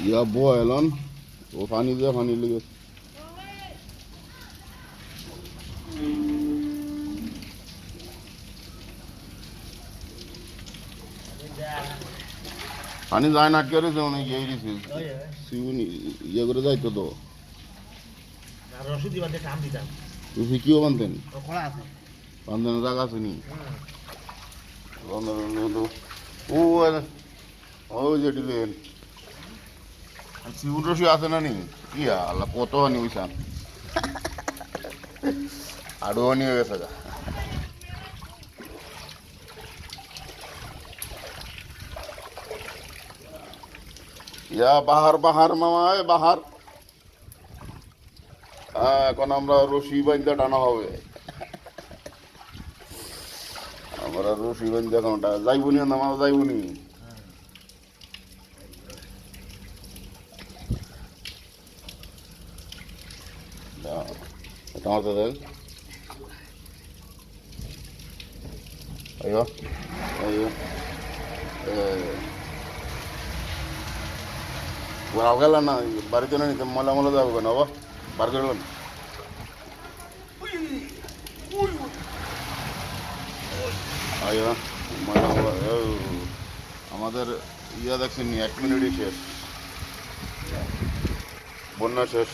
ইয়া বয়লন ও পানি দিয়ে পানি লেগে পানি যায় না আটকে রয়েছে অনেক ইয়ে দিছে সিউনি ইয়ে করে যাইতো তো রশিদ দিবাতে কাম দিতাম তুই কিও বানতেন খোলা আছে বান্ধেন জায়গা আছে নি ও ওই যে দিলেন সিউর রশি আছে না নি কি আল্লাহ কত হানি ওইসান আরো হানি হয়ে গেছে ইয়া বাহার বাহার মামা বাহার এখন আমরা রশি বান্ধা টানা হবে আমরা রশি বান্ধা এখন যাইবনি নামা যাইবনি টমাটো দেন ayo ayo Wala na barito na nito mala mala daw na ba barito lang ayo mala mala আমাদের ইয়া দেখছেন 1 মিনিটই শেষ বন্যা শেষ